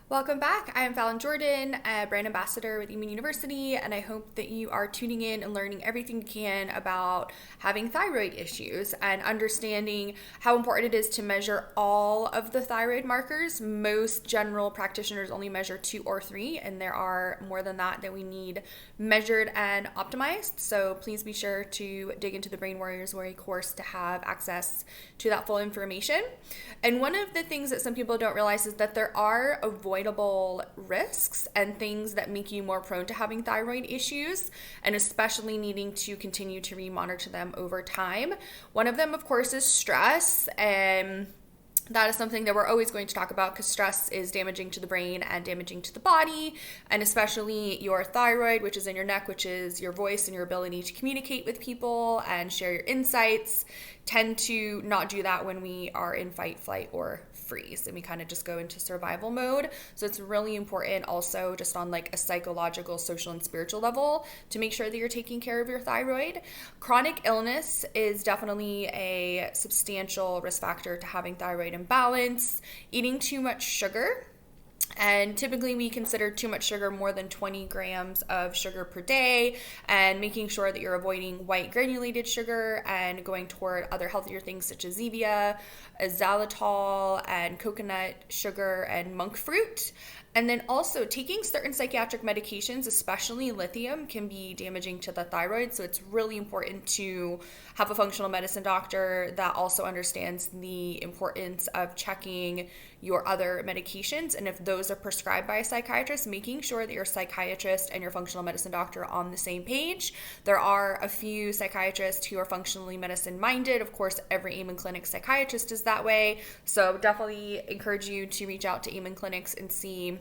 Welcome back. I am Fallon Jordan, a brand ambassador with Immune University, and I hope that you are tuning in and learning everything you can about having thyroid issues and understanding how important it is to measure all of the thyroid markers. Most general practitioners only measure 2 or 3, and there are more than that we need measured and optimized. So please be sure to dig into the Brain Warriors Warrior course to have access to that full information. And one of the things that some people don't realize is that there are avoidable risks and things that make you more prone to having thyroid issues, and especially needing to continue to re-monitor them over time. One of them, of course, is stress, and that is something that we're always going to talk about because stress is damaging to the brain and damaging to the body, and especially your thyroid, which is in your neck, which is your voice and your ability to communicate with people and share your insights, tend to not do that when we are in fight, flight, or freeze, and we kind of just go into survival mode. So it's really important also just on like a psychological, social, and spiritual level to make sure that you're taking care of your thyroid. Chronic illness is definitely a substantial risk factor to having thyroid imbalance. Eating too much sugar, and typically we consider too much sugar more than 20 grams of sugar per day, and making sure that you're avoiding white granulated sugar and going toward other healthier things such as stevia, xylitol, and coconut sugar and monk fruit. And then also taking certain psychiatric medications, especially lithium, can be damaging to the thyroid. So it's really important to have a functional medicine doctor that also understands the importance of checking your other medications. And if those are prescribed by a psychiatrist, making sure that your psychiatrist and your functional medicine doctor are on the same page. There are a few psychiatrists who are functionally medicine minded. Of course, every Amen Clinic psychiatrist is that way. So definitely encourage you to reach out to Amen Clinics and see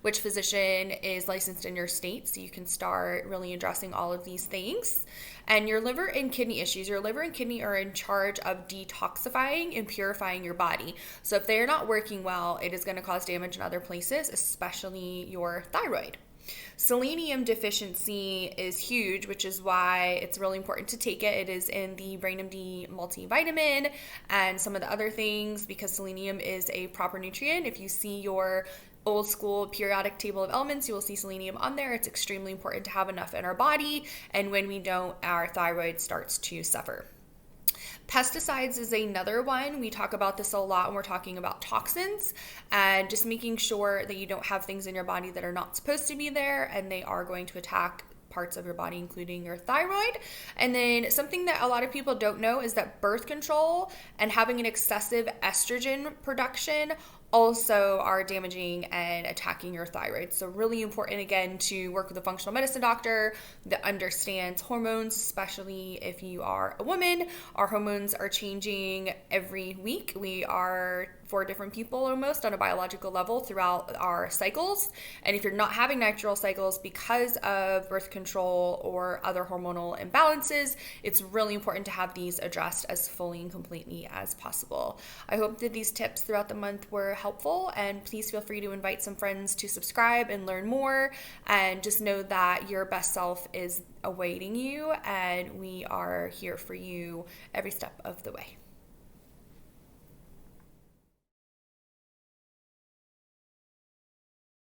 which physician is licensed in your state so you can start really addressing all of these things. And your liver and kidney issues. Your liver and kidney are in charge of detoxifying and purifying your body. So if they're not working well, it is going to cause damage in other places, especially your thyroid. Selenium deficiency is huge, which is why it's really important to take it. It is in the BrainMD multivitamin and some of the other things because selenium is a proper nutrient. If you see your old school periodic table of elements, you will see selenium on there. It's extremely important to have enough in our body, and when we don't, our thyroid starts to suffer. Pesticides is another one. We talk about this a lot when we're talking about toxins, and just making sure that you don't have things in your body that are not supposed to be there, and they are going to attack parts of your body, including your thyroid. And then something that a lot of people don't know is that birth control and having an excessive estrogen production also are damaging and attacking your thyroid. So really important, again, to work with a functional medicine doctor that understands hormones, especially if you are a woman. Our hormones are changing every week. We are 4 different people almost on a biological level throughout our cycles. And if you're not having natural cycles because of birth control or other hormonal imbalances, it's really important to have these addressed as fully and completely as possible. I hope that these tips throughout the month were helpful, and please feel free to invite some friends to subscribe and learn more, and just know that your best self is awaiting you, and we are here for you every step of the way.